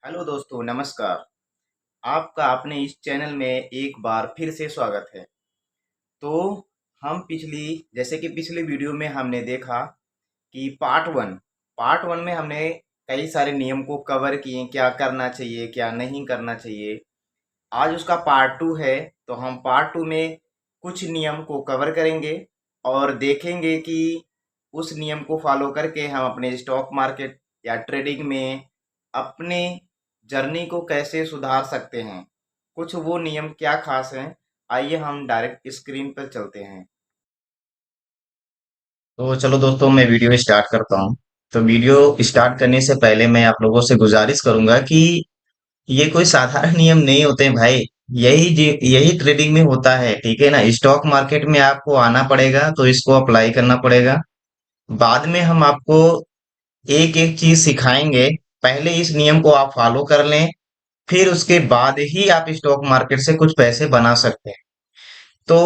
Hello दोस्तों, नमस्कार। आपका अपने इस चैनल में एक बार फिर से स्वागत है। तो हम जैसे कि पिछली वीडियो में हमने देखा कि पार्ट वन में हमने कई सारे नियम को कवर किए, क्या करना चाहिए क्या नहीं करना चाहिए। आज उसका पार्ट टू है। तो हम पार्ट टू में कुछ नियम को कवर करेंगे और देखेंगे कि उस नियम को फॉलो करके हम अपने स्टॉक मार्केट या ट्रेडिंग में अपने जर्नी को कैसे सुधार सकते हैं। कुछ वो नियम क्या खास हैं, आइए हम डायरेक्ट स्क्रीन पर चलते हैं। तो चलो दोस्तों, मैं वीडियो स्टार्ट करता हूँ। तो वीडियो स्टार्ट करने से पहले मैं आप लोगों से गुजारिश करूंगा कि ये कोई साधारण नियम नहीं होते हैं भाई। यही ट्रेडिंग में होता है, ठीक है ना। स्टॉक मार्केट में आपको आना पड़ेगा, तो इसको अप्लाई करना पड़ेगा। बाद में हम आपको एक एक चीज सिखाएंगे। पहले इस नियम को आप फॉलो कर लें, फिर उसके बाद ही आप स्टॉक मार्केट से कुछ पैसे बना सकते हैं। तो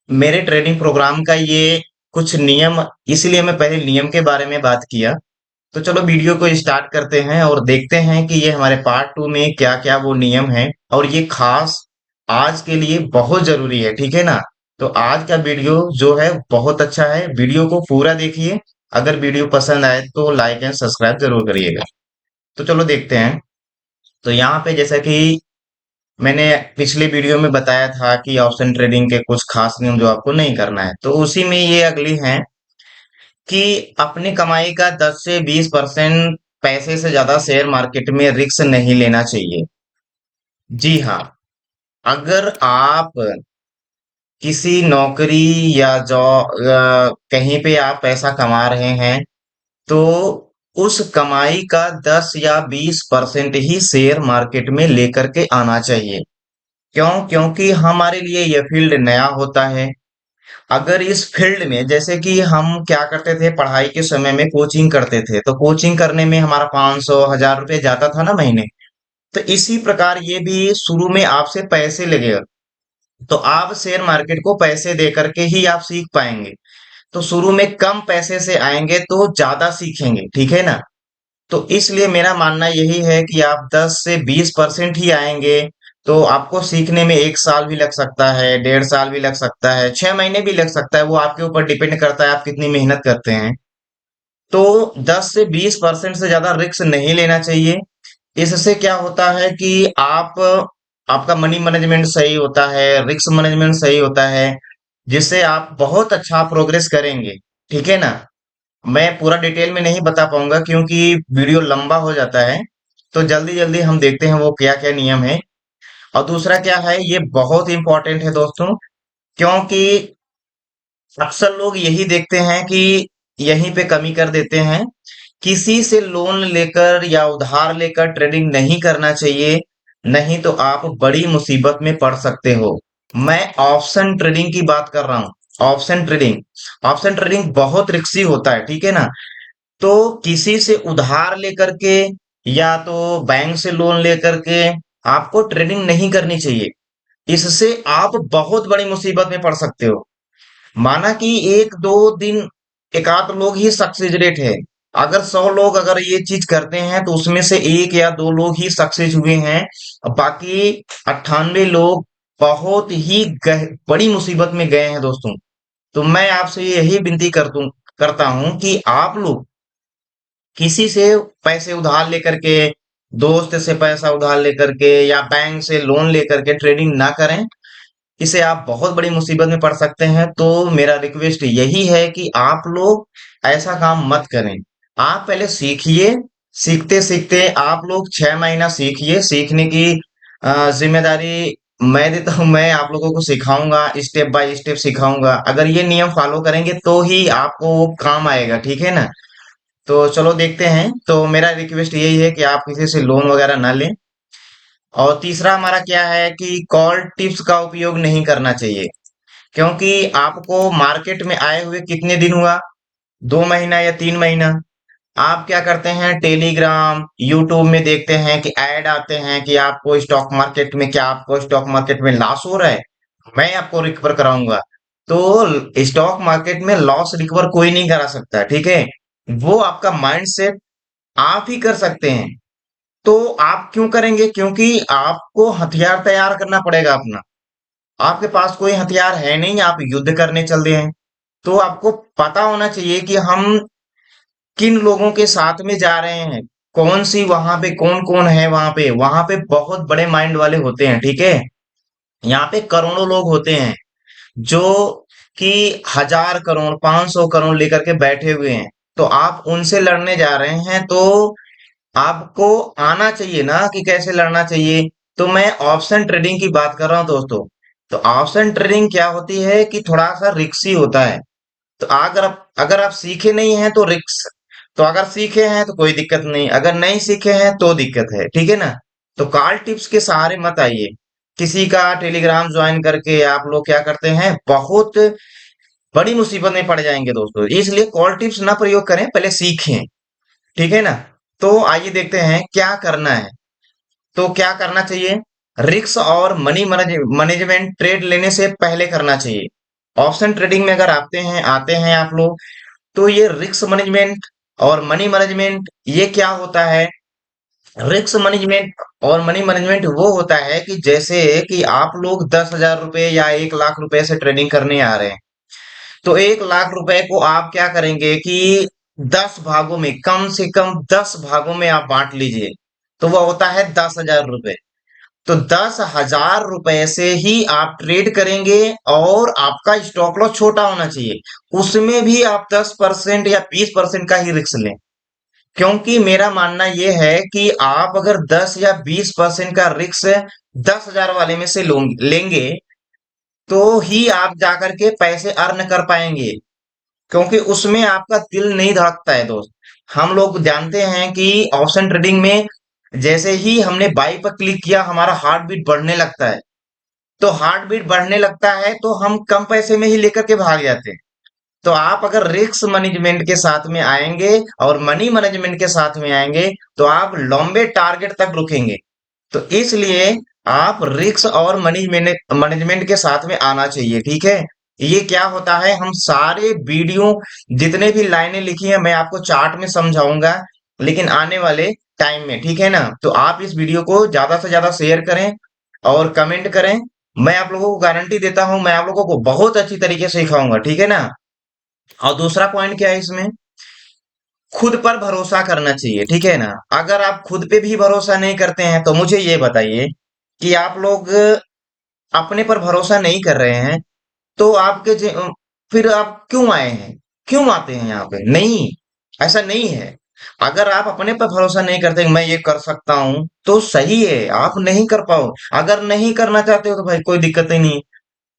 मेरे ट्रेडिंग प्रोग्राम का ये कुछ नियम, इसलिए मैं पहले नियम के बारे में बात किया। तो चलो वीडियो को स्टार्ट करते हैं और देखते हैं कि ये हमारे पार्ट टू में क्या क्या वो नियम है, और ये खास आज के लिए बहुत जरूरी है, ठीक है ना। तो आज का वीडियो जो है बहुत अच्छा है, वीडियो को पूरा देखिए। अगर वीडियो पसंद आए तो लाइक एंड सब्सक्राइब जरूर करिएगा। तो चलो देखते हैं। तो यहाँ पे जैसा कि मैंने पिछले वीडियो में बताया था कि ऑप्शन ट्रेडिंग के कुछ खास नियम जो आपको नहीं करना है, तो उसी में ये अगली है कि अपनी कमाई का 10 से 20% पैसे से ज्यादा शेयर मार्केट में रिस्क नहीं लेना चाहिए। जी हाँ। अगर आप किसी नौकरी या जॉब कहीं पे आप पैसा कमा रहे हैं, तो उस कमाई का 10 या 20% ही शेयर मार्केट में लेकर के आना चाहिए। क्यों? क्योंकि हमारे लिए यह फील्ड नया होता है। अगर इस फील्ड में जैसे कि हम क्या करते थे, पढ़ाई के समय में कोचिंग करते थे, तो कोचिंग करने में हमारा 500 1000 रुपये जाता था ना महीने। तो इसी प्रकार ये भी शुरू में आपसे पैसे लगेगा। तो आप शेयर मार्केट को पैसे दे करके ही आप सीख पाएंगे। तो शुरू में कम पैसे से आएंगे तो ज्यादा सीखेंगे, ठीक है ना। तो इसलिए मेरा मानना यही है कि आप 10 से 20% ही आएंगे, तो आपको सीखने में 1 साल भी लग सकता है, 1.5 साल भी लग सकता है, 6 महीने भी लग सकता है। वो आपके ऊपर डिपेंड करता है आप कितनी मेहनत करते हैं। तो 10 से 20% से ज्यादा रिस्क नहीं लेना चाहिए। इससे क्या होता है कि आपका मनी मैनेजमेंट सही होता है, रिस्क मैनेजमेंट सही होता है, जिससे आप बहुत अच्छा प्रोग्रेस करेंगे, ठीक है ना। मैं पूरा डिटेल में नहीं बता पाऊंगा क्योंकि वीडियो लंबा हो जाता है। तो जल्दी जल्दी हम देखते हैं वो क्या क्या नियम है। और दूसरा क्या है, ये बहुत इंपॉर्टेंट है दोस्तों, क्योंकि अक्सर लोग यही देखते हैं कि यहीं पे कमी कर देते हैं। किसी से लोन लेकर या उधार लेकर ट्रेडिंग नहीं करना चाहिए, नहीं तो आप बड़ी मुसीबत में पड़ सकते हो। मैं ऑप्शन ट्रेडिंग की बात कर रहा हूँ। ऑप्शन ट्रेडिंग बहुत रिस्की होता है, ठीक है ना। तो किसी से उधार लेकर के या तो बैंक से लोन लेकर के आपको ट्रेडिंग नहीं करनी चाहिए। इससे आप बहुत बड़ी मुसीबत में पड़ सकते हो। माना कि एक दो दिन एक आध लोग ही सक्सेस रेट है। अगर 100 लोग अगर ये चीज करते हैं तो उसमें से एक या दो लोग ही सक्सेस हुए हैं। बाकी 98 लोग बहुत ही बड़ी मुसीबत में गए हैं दोस्तों। तो मैं आपसे यही विनती करता हूं कि आप लोग किसी से पैसे उधार लेकर के, दोस्त से पैसा उधार लेकर के या बैंक से लोन लेकर के ट्रेडिंग ना करें। इसे आप बहुत बड़ी मुसीबत में पड़ सकते हैं। तो मेरा रिक्वेस्ट यही है कि आप लोग ऐसा काम मत करें। आप पहले सीखिए। सीखते सीखते आप लोग 6 महीना सीखिए। सीखने की जिम्मेदारी मैं देता हूं। मैं आप लोगों को सिखाऊंगा, स्टेप बाय स्टेप सिखाऊंगा। अगर ये नियम फॉलो करेंगे तो ही आपको वो काम आएगा, ठीक है ना। तो चलो देखते हैं। तो मेरा रिक्वेस्ट यही है कि आप किसी से लोन वगैरह ना लें। और तीसरा हमारा क्या है कि कॉल टिप्स का उपयोग नहीं करना चाहिए। क्योंकि आपको मार्केट में आए हुए कितने दिन हुआ, 2 महीना या 3 महीना। आप क्या करते हैं, टेलीग्राम यूट्यूब में देखते हैं कि ऐड आते हैं कि आपको स्टॉक मार्केट में, क्या आपको स्टॉक मार्केट में लॉस हो रहा है, मैं आपको रिकवर कराऊंगा। तो स्टॉक मार्केट में लॉस रिकवर कोई नहीं करा सकता, ठीक है। वो आपका माइंड सेट आप ही कर सकते हैं। तो आप क्यों करेंगे? क्योंकि आपको हथियार तैयार करना पड़ेगा अपना। आपके पास कोई हथियार है नहीं, आप युद्ध करने चल दिए हैं। तो आपको पता होना चाहिए कि हम किन लोगों के साथ में जा रहे हैं, कौन सी वहां पे कौन कौन है, वहां पे बहुत बड़े माइंड वाले होते हैं, ठीक है। यहाँ पे करोड़ों लोग होते हैं जो कि 1000 करोड़ 500 करोड़ लेकर के बैठे हुए हैं। तो आप उनसे लड़ने जा रहे हैं, तो आपको आना चाहिए ना कि कैसे लड़ना चाहिए। तो मैं ऑप्शन ट्रेडिंग की बात कर रहा हूँ दोस्तों। तो ऑप्शन ट्रेडिंग क्या होती है कि थोड़ा सा रिक्सी होता है। तो अगर आप सीखे नहीं हैं तो रिक्स। तो अगर सीखे हैं तो कोई दिक्कत नहीं, अगर नहीं सीखे हैं तो दिक्कत है, ठीक है ना। तो कॉल टिप्स के सहारे मत आइए। किसी का टेलीग्राम ज्वाइन करके आप लोग क्या करते हैं, बहुत बड़ी मुसीबत में पड़ जाएंगे दोस्तों। इसलिए कॉल टिप्स ना प्रयोग करें, पहले सीखें, ठीक है ना। तो आइए देखते हैं क्या करना है। तो क्या करना चाहिए, रिस्क और मनी मैनेजमेंट ट्रेड लेने से पहले करना चाहिए। ऑप्शन ट्रेडिंग में अगर आते हैं आप लोग, तो ये रिस्क मैनेजमेंट और मनी मैनेजमेंट ये क्या होता है। रिस्क मैनेजमेंट और मनी मैनेजमेंट वो होता है कि जैसे कि आप लोग 10,000 रुपए या 1 लाख रुपए से ट्रेडिंग करने आ रहे हैं। तो 1 लाख रुपए को आप क्या करेंगे कि 10 भागों में, कम से कम 10 भागों में आप बांट लीजिए। तो वह होता है 10,000 रुपए। तो 10,000 रुपए से ही आप ट्रेड करेंगे, और आपका स्टॉप लॉस छोटा होना चाहिए। उसमें भी आप 10% या 20% का ही रिस्क लें। क्योंकि मेरा मानना यह है कि आप अगर 10 या 20% का रिस्क 10,000 वाले में से लेंगे, तो ही आप जाकर के पैसे अर्न कर पाएंगे। क्योंकि उसमें आपका दिल नहीं धड़कता है दोस्त। हम लोग जानते हैं कि ऑप्शन ट्रेडिंग में जैसे ही हमने बाई पर क्लिक किया, हमारा हार्ट बीट बढ़ने लगता है। तो हार्ट बीट बढ़ने लगता है तो हम कम पैसे में ही लेकर के भाग जाते हैं। तो आप अगर रिस्क मैनेजमेंट के साथ में आएंगे और मनी मैनेजमेंट के साथ में आएंगे, तो आप लंबे टारगेट तक रुकेंगे। तो इसलिए आप रिस्क और मनी मैनेजमेंट के साथ में आना चाहिए, ठीक है। ये क्या होता है, हम सारे वीडियो जितने भी लाइनें लिखी हैं मैं आपको चार्ट में समझाऊंगा, लेकिन आने वाले टाइम में, ठीक है ना। तो आप इस वीडियो को ज्यादा से ज्यादा शेयर करें और कमेंट करें। मैं आप लोगों को गारंटी देता हूं, मैं आप लोगों को बहुत अच्छी तरीके से सिखाऊंगा, ठीक है ना। और दूसरा पॉइंट क्या है इसमें, खुद पर भरोसा करना चाहिए, ठीक है ना। अगर आप खुद पे भी भरोसा नहीं करते हैं तो मुझे ये बताइए कि आप लोग अपने पर भरोसा नहीं कर रहे हैं, तो फिर आप क्यों आए हैं, क्यों आते हैं यहाँ पे? नहीं, ऐसा नहीं है। अगर आप अपने पर भरोसा नहीं करते मैं ये कर सकता हूं, तो सही है, आप नहीं कर पाओ। अगर नहीं करना चाहते हो तो भाई कोई दिक्कत ही नहीं।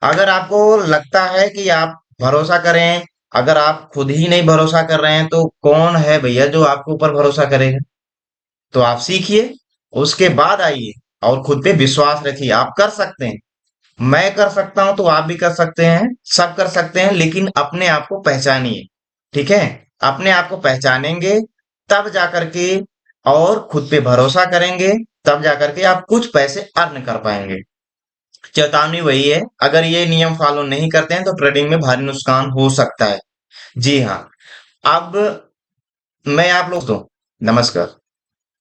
अगर आपको लगता है कि आप भरोसा करें, अगर आप खुद ही नहीं भरोसा कर रहे हैं, तो कौन है भैया जो आपके ऊपर भरोसा करेगा? तो आप सीखिए, उसके बाद आइए और खुद पे विश्वास रखिए। आप कर सकते हैं, मैं कर सकता हूं तो आप भी कर सकते हैं, सब कर सकते हैं, लेकिन अपने आप को पहचानिए, ठीक है। अपने आप को पहचानेंगे तब जाकर के, और खुद पे भरोसा करेंगे तब जाकर के आप कुछ पैसे अर्न कर पाएंगे। चेतावनी वही है, अगर ये नियम फॉलो नहीं करते हैं तो ट्रेडिंग में भारी नुकसान हो सकता है। जी हाँ। अब मैं आप लोग तो नमस्कार।